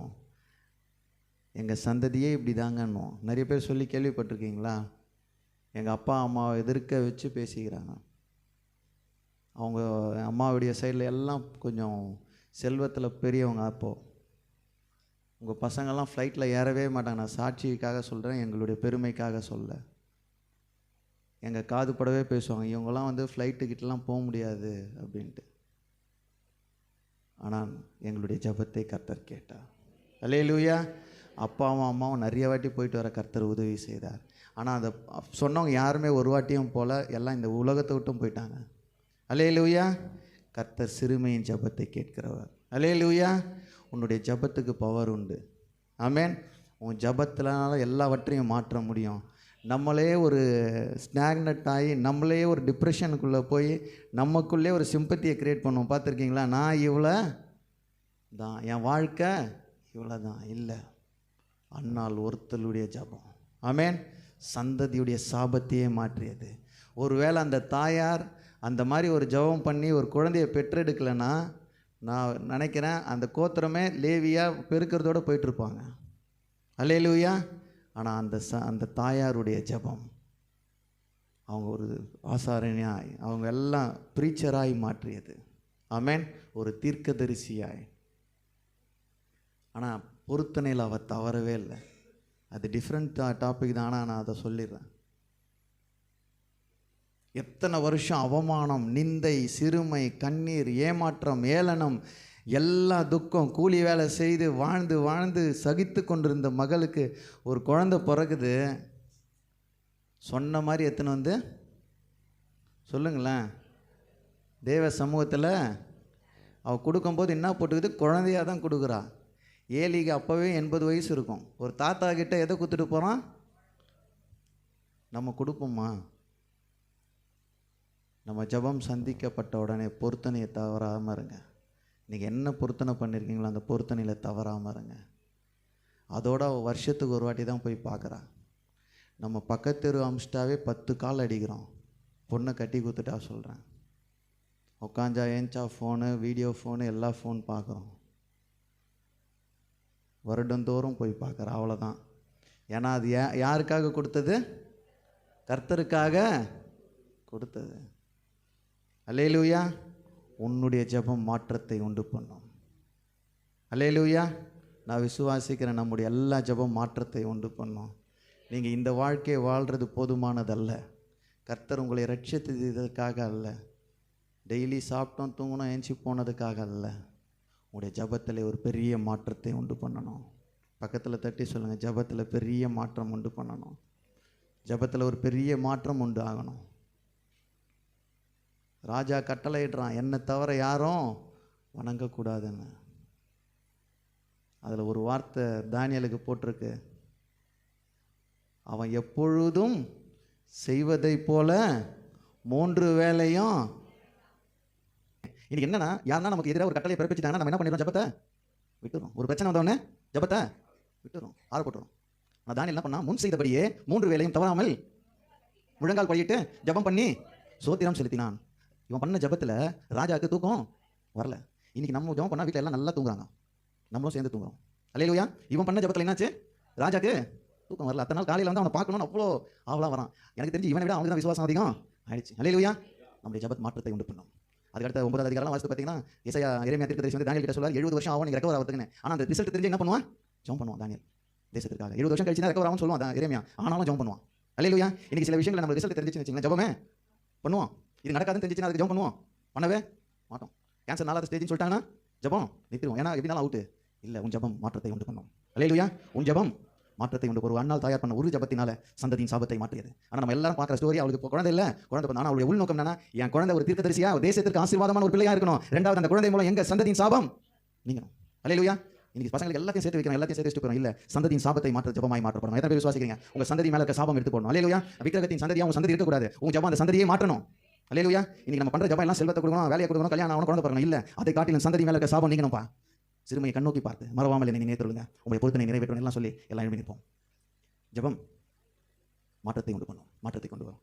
A: எங்கள் சந்ததியே இப்படி தாங்கன்னும். நிறைய பேர் சொல்லி கேள்விப்பட்டிருக்கீங்களா? எங்கள் அப்பா அம்மாவை எதிர்க்க வச்சு பேசிக்கிறாங்க. அவங்க அம்மாவுடைய சைடில் எல்லாம் கொஞ்சம் செல்வத்தில் பெரியவங்க. அப்போது உங்கள் பசங்கள்லாம் ஃப்ளைட்டில் ஏறவே மாட்டாங்க. நான் சாட்சிக்காக சொல்கிறேன், எங்களுடைய பெருமைக்காக சொல்ல. எங்கள் காது படவே பேசுவாங்க, இவங்கெல்லாம் வந்து ஃப்ளைட்டுக்கிட்டலாம் போக முடியாது அப்படின்ட்டு. ஆனால் எங்களுடைய ஜெபத்தை கர்த்தர் கேட்டார். அல்லேலூயா. அப்பாவும் அம்மாவும் நிறைய வாட்டி போயிட்டு வர கர்த்தர் உதவி செய்தார். ஆனால் அதை சொன்னவங்க யாருமே ஒரு வாட்டியும் போல் எல்லாம் இந்த உலகத்தை விட்டும் போயிட்டாங்க. அல்லேலூயா. கர்த்தர் சிறுமையின் ஜெபத்தை கேட்கிறவர். அல்லேலூயா. உன்னுடைய ஜெபத்துக்கு பவர் உண்டு. ஆமென். உன் ஜெபத்தினால எல்லாவற்றையும் மாற்ற முடியும். நம்மளே ஒரு ஸ்டாக்னட் ஆகி நம்மளே ஒரு டிப்ரெஷனுக்குள்ளே போய் நமக்குள்ளே ஒரு சிம்பத்தியை க்ரியேட் பண்ணுவோம். பார்த்துருக்கீங்களா? நான் இவ்வளோ தான், என் வாழ்க்கை இவ்வளோ தான். இல்லை, அன்னால் ஒருத்தலுடைய ஜெபம், ஆமென், சந்ததியுடைய சாபத்தையே மாற்றியது. ஒருவேளை அந்த தாயார் அந்த மாதிரி ஒரு ஜெபம் பண்ணி ஒரு குழந்தையை பெற்றெடுக்கலைன்னா நான் நினைக்கிறேன் அந்த கோத்திரமே லேவியா பெருக்கிறதோடு போயிட்டுருப்பாங்க. அல்லேலூயா. ஆனால் அந்த தாயாருடைய ஜெபம் அவங்க ஒரு ஆசாரணியாய், அவங்க எல்லாம் ப்ரீச்சராய் மாற்றியது. ஆமென். ஒரு தீர்க்கதரிசியாய். ஆனால் பொருத்தனையில் அவள் தவறவே இல்லை. அது டிஃப்ரெண்ட் டாபிக் தான், ஆனால் நான் அதை சொல்லிடுறேன். எத்தனை வருஷம் அவமானம், நிந்தை, சிறுமை, கண்ணீர், ஏமாற்றம், ஏளனம், எல்லா துக்கம், கூலி வேலை செய்து வாழ்ந்து வாழ்ந்து சகித்து கொண்டிருந்த மகளுக்கு ஒரு குழந்தை பிறகுது. சொன்ன மாதிரி எத்தனை வந்து சொல்லுங்களேன், தேவ சமூகத்தில் அவள் கொடுக்கும்போது என்ன போட்டுக்குது? குழந்தையாக தான் கொடுக்குறா. ஏலிக்கு அப்போவே 80 வயசு இருக்கும். ஒரு தாத்தா கிட்ட எதை கொடுத்துட்டு போகிறான்? நம்ம கொடுப்போமா? நம்ம ஜெபம் சந்திக்கப்பட்ட உடனே பொருத்தனையை தவறாமல் இருங்க. நீங்கள் என்ன பொருத்தனை பண்ணியிருக்கீங்களோ அந்த பொருத்தனையில் தவறாமல் இருங்க. அதோட வருஷத்துக்கு ஒரு வாட்டி தான் போய் பார்க்குறா. நம்ம பக்கத்தெரு அம்ஸ்டாவே 10 கால் அடிக்கிறோம். பொண்ணை கட்டி கொடுத்துட்டா சொல்கிறேன். உட்காந்தா ஏஞ்சா ஃபோனு, வீடியோ ஃபோனு, எல்லா ஃபோன் பார்க்குறோம். வருடந்தோறும் போய் பார்க்குறா. அவ்வளோதான். ஏன்னா அது யாருக்காக கொடுத்தது? கர்த்தருக்காக கொடுத்தது. அல்லேலூயா. உன்னுடைய ஜெபம் மாற்றத்தை உண்டு பண்ணும். அல்லேலூயா. நான் விசுவாசிக்கிறேன், நம்முடைய எல்லா ஜெபம் மாற்றத்தை உண்டு பண்ணும். நீங்கள் இந்த வாழ்க்கையை வாழ்கிறது போதுமானதல்ல. கர்த்தர் உங்களை ரட்சித்ததுக்காக அல்ல. டெய்லி சாப்பிட்டோம் தூங்கணும் ஏஞ்சி போனதுக்காக அல்ல. உங்களுடைய ஜெபத்தில் ஒரு பெரிய மாற்றத்தை உண்டு பண்ணணும். பக்கத்தில் தட்டி சொல்லுங்கள், ஜெபத்தில் பெரிய மாற்றம் உண்டு பண்ணணும். ஜெபத்தில் ஒரு பெரிய மாற்றம் உண்டு ஆகணும். ராஜா கட்டளையிடுறான், என்னை தவிர யாரும் வணங்கக்கூடாதுன்னு. அதில் ஒரு வார்த்தை தானியேலுக்கு போட்டிருக்கு, அவன் எப்பொழுதும் செய்வதை போல 3 வேளையும். இன்னைக்கு என்னன்னா, யாருன்னா நமக்கு எதிராக ஒரு கட்டளையை பிறப்பிச்சுட்டாங்கன்னா நம்ம என்ன பண்ணிடுறோம்? ஜெபத்தை விட்டுறோம். ஒரு பிரச்சனை வந்தவொடனே ஜெபத்தை விட்டுறோம், ஆற போட்டுறோம். நான் தானியேல் என்ன பண்ணா, முன் செய்தபடியே 3 வேளையும் தவறாமல் முழங்கால் படியிட்டு ஜெபம் பண்ணி சோத்திரம் செலுத்தினான். இவன் பண்ண ஜெபத்தில் ராஜாவுக்கு தூக்கம் வரல. இன்னைக்கு நம்ம ஜெபம் பண்ணால் வீட்டில் எல்லாம் நல்லா தூங்குறாங்க, நம்மளும் சேர்ந்து தூங்குறோம். அல்லேலூயா. இவன் பண்ண ஜெபத்தில் என்னாச்சு? ராஜாக்கு தூக்கம் வரல. அத்தனை நாள் காலையில் வந்து அவனை பார்க்கணும்னு அவ்வளோ ஆவலாக வரான். எனக்கு தெரிஞ்சு இவனை விட அவனுக்கு தான் விசுவாசம் அதிகம் ஆயிடுச்சு. அல்லேலூயா. நம்முடைய ஜெபத் மாற்றத்தை உண்டு பண்ணும். அதுக்கடுத்த 9வது அதிகாரம் வாசித்து பார்த்தீங்கன்னா, எரேமியா தீர்க்கதரிசி வந்து தானியேல் கிட்ட சொல்றார், 70 வருஷம் ஆகும் நீங்கள் ரெக்கவர் ஆகிறதுக்குன்னு. ஆனால் அந்த ரிசல்ட் தெரிஞ்சு என்ன பண்ணுவான்? ஜெபம் பண்ணுவான். தானியேல் தேசத்திற்காக 70 வருஷம் கழிச்சு தான் ரெக்கவர் ஆகும்னு சொல்லுவான் எரேமியா. ஆனாலும் ஜெபம் பண்ணுவான். அல்லேலூயா. இன்னைக்கு சில விஷயங்களை நம்ம ரிசல்ட் தெரிஞ்சுன்னு வச்சுங்களேன், ஜெபமே பண்ணுவோம். இது நடக்காதுன்னு தெரிஞ்சுன்னா அதுக்கு ஜெபம் பண்ணுவோம், பண்ணவே மாட்டோம். கேன்சர் 4வது ஸ்டேஜ்னு சொல்லிட்டாங்கன்னா ஜெபம் நிறுத்திடுவோம். ஏன்னா எப்படினாலும் அவுட்டு இல்லை. உன் ஜெபம் மாற்றத்தை உண்டு பண்ணும். அல்லேலூயா. உன் ஜெபம் மாற்றத்தை உண்டு. ஒரு அண்ணால் தயார் பண்ண ஒரு ஜெபத்தினால சந்ததியின் சாபத்தை மாற்றியது. ஆனால் நம்ம எல்லாரும் பார்க்குற ஸ்டோரி, அவளுக்கு இப்போ குழந்தை இல்லை, குழந்தை. ஆனால் அவளுடைய உள்நோக்கம் என்னன்னா, என் குழந்தை ஒரு தீர்க்கதரிசியா தேசத்திற்கு ஆசீர்வாதமான ஒரு பிள்ளையா இருக்கணும். 2வது அந்த குழந்தை மூலம் எங்க சந்ததியின் சாபம் நீங்கணும். அல்லேலூயா. இன்னைக்கு பசங்களுக்கு எல்லாத்தையும் சேர்த்து வைக்கிறோம், எல்லாத்தையும் சேர்த்து வச்சுக்கிறோம். இல்லை, சந்ததியின் சாபத்தை மாற்ற ஜெபமாய் மாற்றப்படணும். எத்தனை பேர் விசுவாசிக்கிறீங்க? உங்க சந்ததி மேல இருக்க சாபம் எடுத்து போடணும். அல்லேலூயா. விக்கிரகத்தின் சந்ததியா உங்க சந்ததி இருக்கக்கூடாது. உங்க ஜெபம் அந்த சந்ததியை மாற்றணும். அல்லேலூயா. இன்னைக்கு நம்ம பண்ற ஜெபம் எல்லாம் செல்வத்தை கொடுக்கணும், வேலையை கொடுக்கணும், கல்யாணம் ஆகணும், குழந்தை பிறக்கணும். இல்லை, அதை காட்டிலும் சந்ததி மேல இருக்க சாபம் நீங்கணும்ப்பா. சிறுமையை கண்ணோக்கி பார்த்து மறவாமல் என்னை நினைத்துள்ளுங்க, உங்களை பொறுத்தனை நிறைவேற்றணும் எல்லாம் சொல்லி எல்லாம் எழுதி நிற்போம். ஜெபம் மாற்றத்தை உண்டு பண்ணும், மாற்றத்தை கொண்டு வரும்.